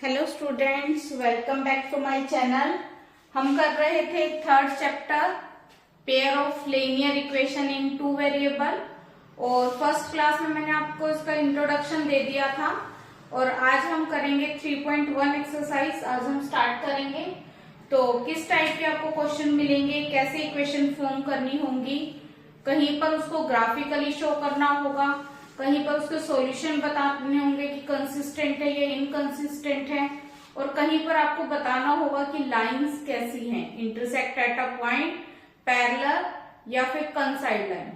Hello students, welcome back to my channel. हम कर रहे थे third chapter pair of linear equation in two variable और first class में मैंने आपको इसका इंट्रोडक्शन दे दिया था और आज हम करेंगे 3.1 एक्सरसाइज। आज हम स्टार्ट करेंगे। तो किस टाइप के आपको क्वेश्चन मिलेंगे, कैसे इक्वेशन फॉर्म करनी होंगी, कहीं पर उसको ग्राफिकली शो करना होगा, कहीं पर उसके सॉल्यूशन बताने होंगे कि कंसिस्टेंट है या इनकंसिस्टेंट है, और कहीं पर आपको बताना होगा कि लाइंस कैसी हैं, intersect at a point, parallel या फिर कंसाइड लाइन।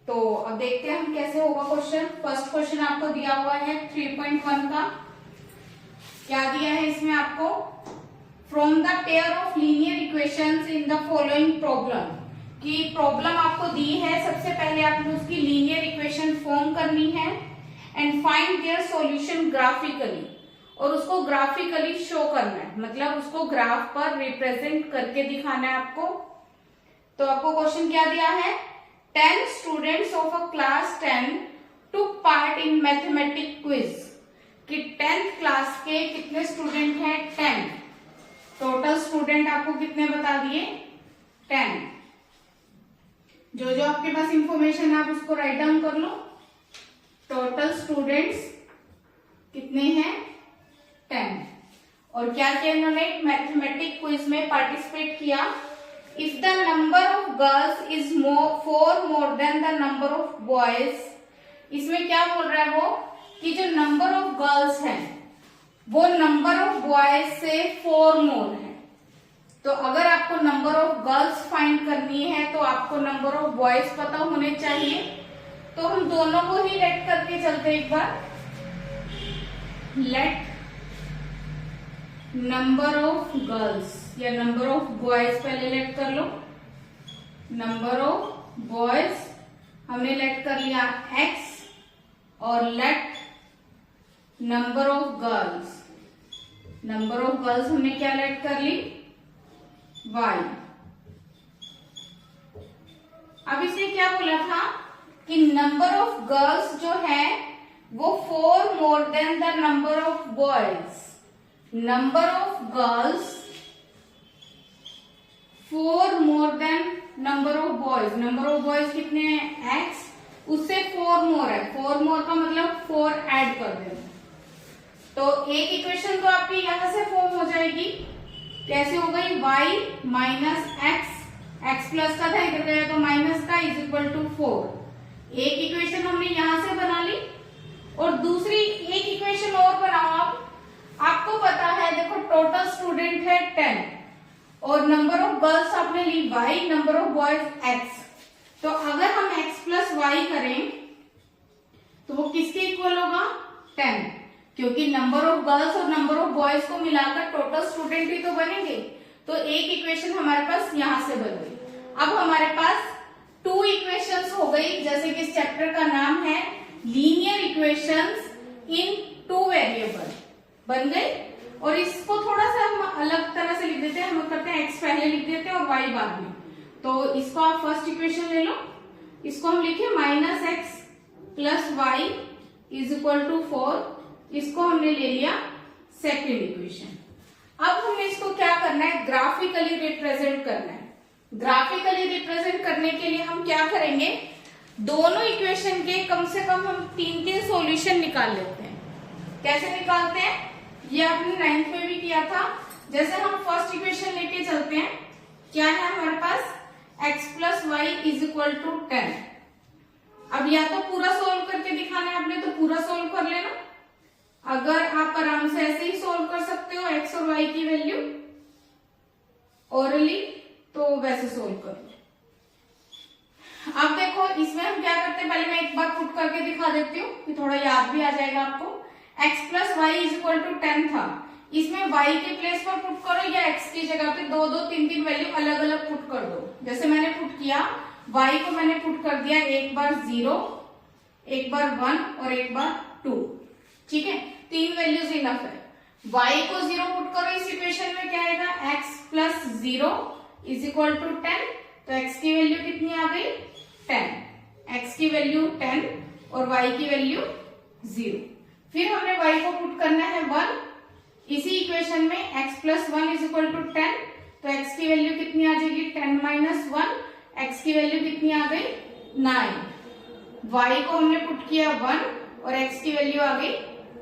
तो अब देखते हैं हम कैसे होगा क्वेश्चन। फर्स्ट क्वेश्चन आपको दिया हुआ है 3.1 का। क्या दिया है इसमें आपको? From the pair of linear equations in the following problem, की प्रॉब्लम आपको दी है। सबसे पहले आपको उसकी लीनियर इक्वेशन फॉर्म करनी है and find their solution graphically, और उसको ग्राफिकली शो करना है, मतलब उसको ग्राफ पर रिप्रेजेंट करके दिखाना है आपको। तो आपको क्वेश्चन क्या दिया है? 10 students of a class 10 took part in mathematic quiz, कि 10th क्लास के कितने स्टूडेंट हैं? 10। टोटल स्टूडेंट आपको कितने बता दिए? 10। जो जो आपके पास इंफॉर्मेशन है आप उसको राइट डाउन कर लो। टोटल स्टूडेंट्स कितने हैं? 10। और क्या किया इन्होंने? मैथमेटिक क्विज में पार्टिसिपेट किया। If the number of girls is more than the number of boys, इसमें क्या बोल रहा है वो, कि जो नंबर ऑफ गर्ल्स हैं वो नंबर ऑफ बॉयज से 4 मोर है। तो अगर आपको नंबर ऑफ गर्ल्स फाइंड करनी है तो आपको नंबर ऑफ बॉयज पता होने चाहिए। तो हम दोनों को ही लेट करके चलते एक बार। लेट नंबर ऑफ गर्ल्स या नंबर ऑफ बॉयज पहले लेट कर लो। नंबर ऑफ बॉयज हमने लेट कर लिया x, और let number of girls, number of girls हमने क्या लेट कर ली? y। अब इसने क्या बोला था कि नंबर ऑफ गर्ल्स जो है वो 4 more than the number of boys. Number of girls 4 more than number of boys. Number of boys कितने हैं? x, उससे 4 मोर है। 4 मोर का मतलब 4 ऐड कर देना। तो एक इक्वेशन तो आपकी यहां से फॉर्म हो जाएगी। कैसे हो गई? y माइनस x प्लस का था, इधर गया तो माइनस का, इज इक्वल टू 4। एक इक्वेशन हमने यहां से बना ली और दूसरी एक इक्वेशन और बनाओ आप। आपको पता है, देखो टोटल स्टूडेंट है 10 और नंबर ऑफ गर्ल्स आपने ली y, number of boys x। तो अगर हम x प्लस y करें तो वो किसके इक्वल होगा? 10, क्योंकि नंबर ऑफ गर्ल्स और नंबर ऑफ बॉयज को मिलाकर टोटल स्टूडेंट ही तो बनेंगे। तो एक इक्वेशन हमारे पास यहां से बन गई। अब हमारे पास 2 इक्वेशंस हो गई, जैसे कि इस चैप्टर का नाम है लीनियर इक्वेशंस इन 2 वेरिएबल, बन गई। और इसको थोड़ा सा हम अलग तरह से लिख देते हैं। हम करते हैं x पहले लिख देते हैं और y बाद में। तो इसको आप फर्स्ट इक्वेशन ले लो, इसको हम लिखे minus x plus y is equal to 4। इसको हमने ले लिया सेकेंड इक्वेशन। अब हमने इसको क्या करना है? ग्राफिकली रिप्रेजेंट करना है। ग्राफिकली रिप्रेजेंट करने के लिए हम क्या करेंगे? दोनों इक्वेशन के कम से कम हम 3 सॉल्यूशन निकाल लेते हैं। कैसे निकालते हैं? ये आपने 9th में भी किया था। जैसे हम फर्स्ट इक्वेशन लेके चलते हैं, क्या है हमारे पास? x plus y is equal to 10। अब या तो पूरा सोल्व करके दिखाना है आपने, तो पूरा सोल्व कर लेना। अगर आप आराम से ऐसे ही सोल्व कर सकते हो x और y की वैल्यू ओरली, तो वैसे सोल्व करो। अब देखो इसमें हम क्या करते हैं, पहले मैं एक बार पुट करके दिखा देती हूँ कि थोड़ा याद भी आ जाएगा आपको। x plus y is equal to 10 था, इसमें y के प्लेस पर पुट करो या x की जगह पे 2-2, 3-3 वैल्यू अलग अलग पुट कर दो। जैसे मैंने पुट किया, y को मैंने पुट कर दिया एक बार 0, एक बार 1 और एक बार 2। ठीक है, 3 वैल्यूज इनफ है। y को 0 पुट करो इस इक्वेशन में, क्या आएगा? x plus 0 is equal to 10। तो x की वैल्यू कितनी आ गई? 10। x की वैल्यू 10 और y की वैल्यू 0। फिर हमने y को पुट करना है 1, इसी इक्वेशन में x plus 1 is equal to 10, तो x की वैल्यू कितनी आ जाएगी 10 माइनस 1, x की वैल्यू कितनी आ गई 9, y को हमने पुट किया 1 और x की वैल्यू आ गई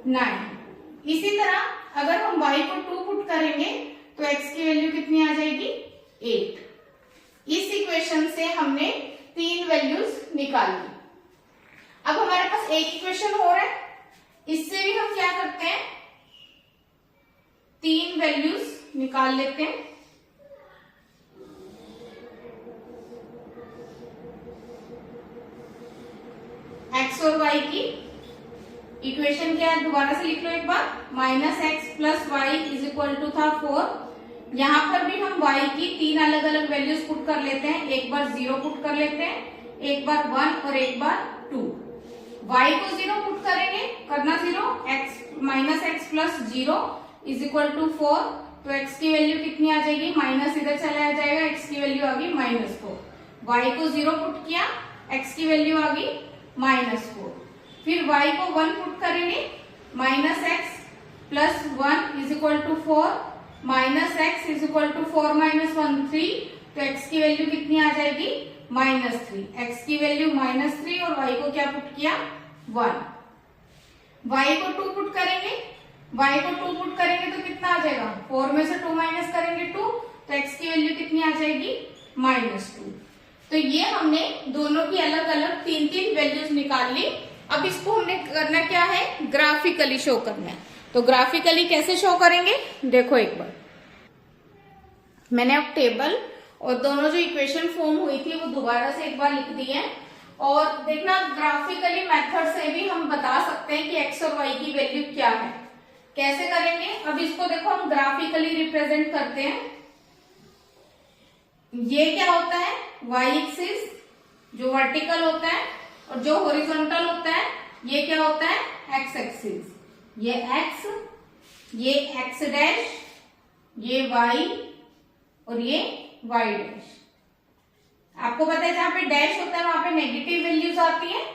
9। इसी तरह अगर हम y को 2 पुट करेंगे तो x की वैल्यू कितनी आ जाएगी 8। इस इक्वेशन से हमने 3 वैल्यूज निकाल ली। अब हमारे पास एक इक्वेशन हो रहा है, इससे भी हम क्या करते हैं 3 वैल्यूज निकाल लेते हैं। x और y की इक्वेशन क्या है, दोबारा से लिख लो एक बार। Minus x plus y is equal to था 4। यहां पर भी हम y की 3 अलग अलग वैल्यूज पुट कर लेते हैं। एक बार 0 पुट कर लेते हैं, एक बार 1 और एक बार 2। y को 0 पुट करेंगे, करना 0, x minus x plus 0 is equal to 4, तो x की वैल्यू कितनी आ जाएगी, माइनस इधर चला जाएगा, x की वैल्यू आ गई -4। y को 0 पुट किया, x की वैल्यू आ गई -4। फिर y को 1 पुट करेंगे, minus x plus 1 is equal to 4, minus x is equal to 4 minus 1 3, तो x की वैल्यू कितनी आ जाएगी -3। x की वैल्यू -3 और y को क्या पुट किया 1। y को 2 पुट करेंगे, y को 2 पुट करेंगे तो कितना आ जाएगा, 4 में से 2 माइनस करेंगे 2, तो x की वैल्यू कितनी आ जाएगी -2। तो ये हमने दोनों की अलग अलग 3 वैल्यूज निकाल ली। अब इसको हमने करना क्या है, ग्राफिकली शो करना है। तो ग्राफिकली कैसे शो करेंगे, देखो एक बार मैंने अब टेबल और दोनों जो इक्वेशन फॉर्म हुई थी वो दोबारा से एक बार लिख दी है। और देखना ग्राफिकली मेथड से भी हम बता सकते हैं कि x और y की वैल्यू क्या है। कैसे करेंगे, अब इसको देखो हम ग्राफिकली रिप्रेजेंट करते हैं। ये क्या होता है, y एक्सिस जो वर्टिकल होता है और जो हॉरिजॉन्टल होता है ये क्या होता है, x एक्सिस। ये x, ये x डैश, ये y और ये y डैश। आपको पता है जहां पे डैश होता है वहां पे नेगेटिव वैल्यूज आती है,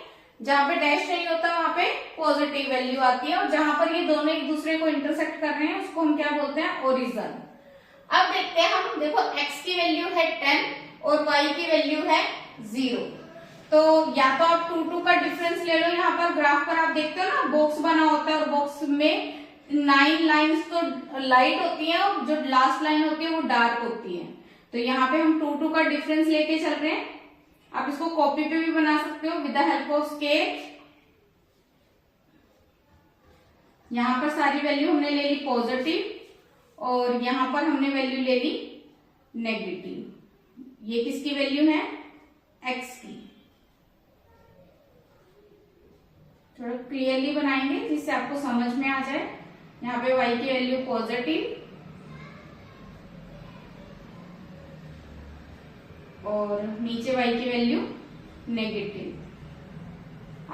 जहां पे डैश नहीं होता वहां पे पॉजिटिव वैल्यू आती है, और जहां पर ये दोनों एक दूसरे को इंटरसेक्ट कर रहे हैं उसको हम क्या बोलते हैं, ओरिजिन। अब देखते हैं हम, देखो x की वैल्यू है 10 और y की वैल्यू है 0। तो या तो आप 2 का डिफरेंस ले लो। यहाँ पर ग्राफ पर आप देखते हो ना बॉक्स बना होता है और बॉक्स में 9 लाइंस तो लाइट होती है और जो लास्ट लाइन होती है वो डार्क होती है। तो यहाँ पे हम 2 का डिफरेंस लेके चल रहे हैं। आप इसको कॉपी पे भी बना सकते हो with the help of scale. यहाँ पर सारी वैल्यू हमने ले ली पॉजिटिव और यहाँ पर हमने वैल्यू ले ली नेगेटिव। ये किसकी वैल्यू है, x की। थोड़ा क्लियरली बनाएंगे जिससे आपको समझ में आ जाए। यहाँ पे y की वैल्यू पॉजिटिव और नीचे y की वैल्यू नेगेटिव।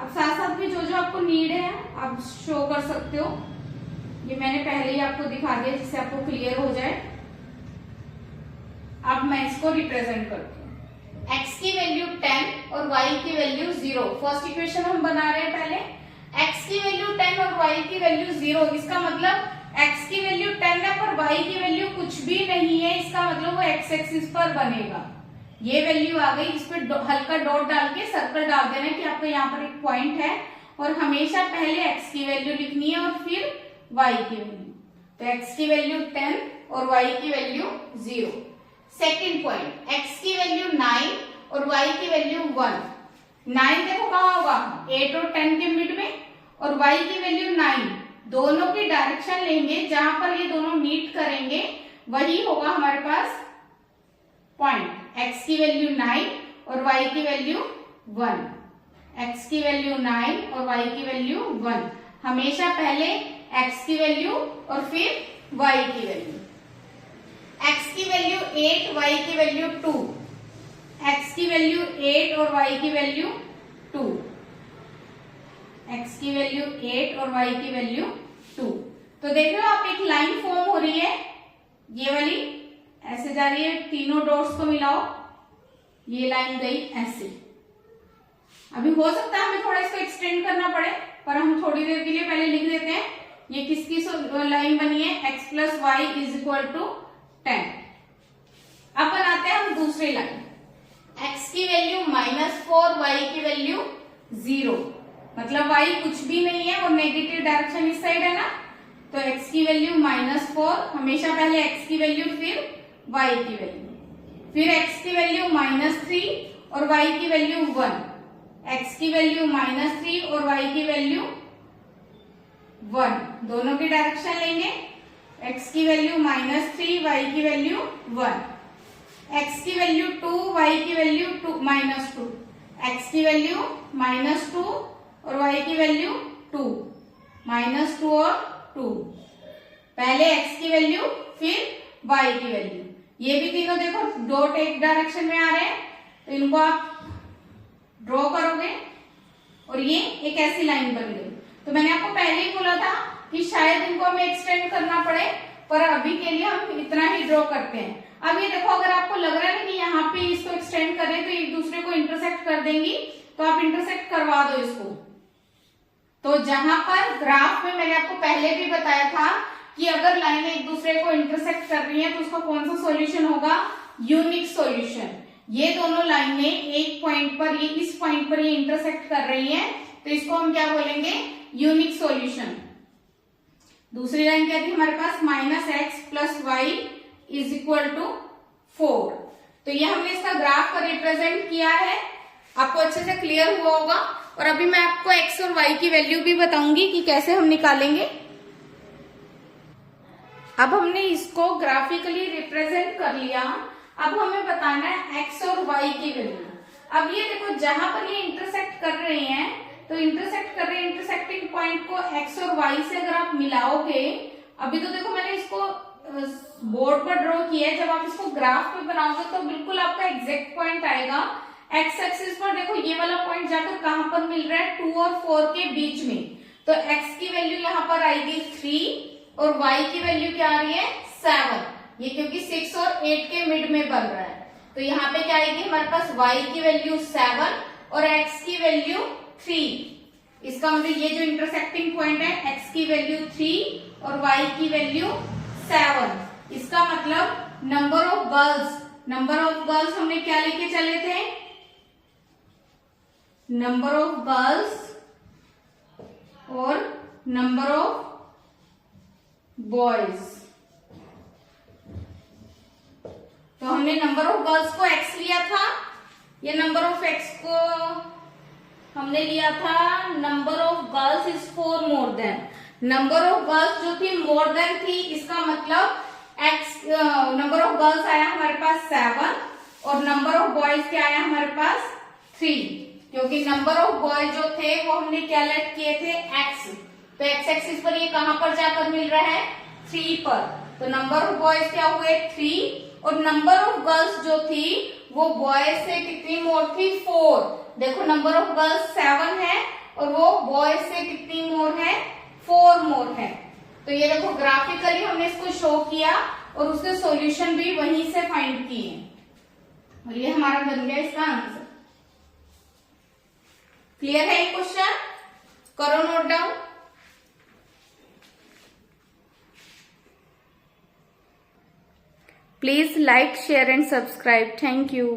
अब साथ साथ में जो जो आपको नीड है आप शो कर सकते हो। ये मैंने पहले ही आपको दिखा दिया जिससे आपको क्लियर हो जाए। अब मैं इसको रिप्रेजेंट करती हूँ। x की वैल्यू 10 और y की वैल्यू 0। फर्स्ट इक्वेशन हम बना रहे हैं पहले। x की वैल्यू 10 और y की वैल्यू 0, इसका मतलब x की वैल्यू 10 है पर y की वैल्यू कुछ भी नहीं है, इसका मतलब वो x एक्सिस पर बनेगा। ये वैल्यू आ गई, इस पे हल्का डॉट डाल के सर्कल डाल देना कि आपको यहाँ पर एक पॉइंट है और हमेशा पहले x की वैल्यू लिखनी है और फिर y की वैल्यू। तो x की वैल्यू 10 और y की वैल्यू 0। सेकेंड पॉइंट, x की वैल्यू 9 और y की वैल्यू 1। 9 देखो कहाँ होगा, 8 और 10 के मिड में, और y की वैल्यू 9। दोनों की डायरेक्शन लेंगे, जहां पर ये दोनों मीट करेंगे वही होगा हमारे पास पॉइंट। x की वैल्यू 9 और y की वैल्यू 1। x की वैल्यू 9 और y की वैल्यू 1। हमेशा पहले x की वैल्यू और फिर y की वैल्यू। x की वैल्यू 8, y की वैल्यू 2। x की वैल्यू 8 और y की वैल्यू 2। x की वैल्यू 8 और y की वैल्यू 2। तो देख रहे हो आप, एक लाइन फॉर्म हो रही है, ये वाली ऐसे जा रही है, तीनों डॉट्स को मिलाओ, ये लाइन गई ऐसे। अभी हो सकता है हमें थोड़ा इसको एक्सटेंड करना पड़े, पर हम थोड़ी देर के लिए पहले लिख देते हैं ये किसकी लाइन बनी है, x plus y is equal to 10। अब बनाते हैं हम दूसरी लाइन, x की वैल्यू -4, y की वैल्यू 0, मतलब y कुछ भी नहीं है और नेगेटिव डायरेक्शन इस साइड है ना, तो x की वैल्यू -4, हमेशा पहले x की वैल्यू फिर y की वैल्यू, फिर x की वैल्यू -3 और y की वैल्यू 1, x की वैल्यू -3 और y की वैल्यू 1, दोनों की डायरेक्शन लेंगे, x की वैल्यू -3, y की वैल्यू 1, x की वैल्यू 2, y की वैल्यू -2, x की वैल्यू -2 और y की वैल्यू 2, -2 और 2, पहले x की वैल्यू फिर y की वैल्यू, ये भी तीनों देखो डॉट एक डायरेक्शन में आ रहे हैं, तो इनको आप ड्रॉ करोगे और ये एक ऐसी लाइन बन गई। तो मैंने आपको पहले ही बोला था कि शायद इनको हमें एक्सटेंड करना पड़े, पर अभी के लिए हम इतना ही ड्रॉ करते हैं। अब ये देखो, अगर आपको लग रहा है कि यहाँ पे इसको एक्सटेंड करें तो एक दूसरे को इंटरसेक्ट कर देंगी, तो आप इंटरसेक्ट करवा दो इसको। तो जहां पर ग्राफ में मैंने आपको पहले भी बताया था कि अगर लाइनें एक दूसरे को इंटरसेक्ट कर रही हैं तो उसका कौन सा सॉल्यूशन होगा, यूनिक सॉल्यूशन। ये दोनों लाइनें एक पॉइंट पर, ये इस पॉइंट पर ये इंटरसेक्ट कर रही हैं, तो इसको हम क्या बोलेंगे, यूनिक सॉल्यूशन। दूसरी लाइन क्या थी हमारे पास, -x plus y is equal to 4। तो ये हमने इसका ग्राफ पर रिप्रेजेंट किया है, आपको अच्छे से क्लियर हुआ होगा। और अभी मैं आपको x और y की वैल्यू भी बताऊंगी कि कैसे हम निकालेंगे। अब हमने इसको ग्राफिकली रिप्रेजेंट कर लिया, अब हमें बताना है x और y की वैल्यू। अब ये देखो, जहां पर ये इंटरसेक्ट कर रहे हैं, तो इंटरसेक्ट कर रहे हैं, इंटरसेक्टिंग पॉइंट को x और y से अगर आप मिलाओगे, अभी तो देखो मैंने इसको बोर्ड पर ड्रॉ किया है, जब आप इसको ग्राफ पे बनाओगे तो बिल्कुल आपका एग्जैक्ट पॉइंट आएगा। एक्स एक्सिस पर देखो ये वाला पॉइंट जाकर कहां पर मिल रहा है, 2 और 4 के बीच में, तो x की वैल्यू यहाँ पर आएगी 3 और y की वैल्यू क्या आ रही है, 7। ये क्योंकि 6 और 8 के मिड में बन रहा है, तो यहाँ पे क्या आएगी हमारे पास, y की वैल्यू 7 और x की वैल्यू 3। इसका मतलब ये जो इंटरसेक्टिंग पॉइंट है, x की वैल्यू 3 और y की वैल्यू 7। इसका मतलब नंबर ऑफ गर्ल्स हमने क्या लेके चले थे, नंबर ऑफ गर्ल्स और नंबर ऑफ बॉयज। तो हमने नंबर ऑफ गर्ल्स को x लिया था, ये नंबर ऑफ x को हमने लिया था, number of girls is 4 more than, number of girls जो थी मोर देन थी, इसका मतलब x नंबर ऑफ गर्ल्स आया हमारे पास 7 और नंबर ऑफ बॉयज क्या आया हमारे पास 3, क्योंकि नंबर ऑफ बॉयज जो थे वो हमने क्या लेट किए थे, x, तो x एक्सिस पर ये कहां पर जाकर मिल रहा है, 3 पर, तो नंबर ऑफ बॉयज क्या हुए 3 और नंबर ऑफ गर्ल्स जो थी वो बॉयज से कितनी मोर थी, 4। देखो नंबर ऑफ गर्ल्स 7 है और वो बॉयज से कितनी मोर है, 4 मोर है। तो ये देखो ग्राफिकली हमने इसको शो किया और उसके सॉल्यूशन भी वहीं से फाइंड किए और ये हमारा बन गया इसका आंसर। क्लियर है ये क्वेश्चन, करो note down. Please like, share and subscribe. Thank you.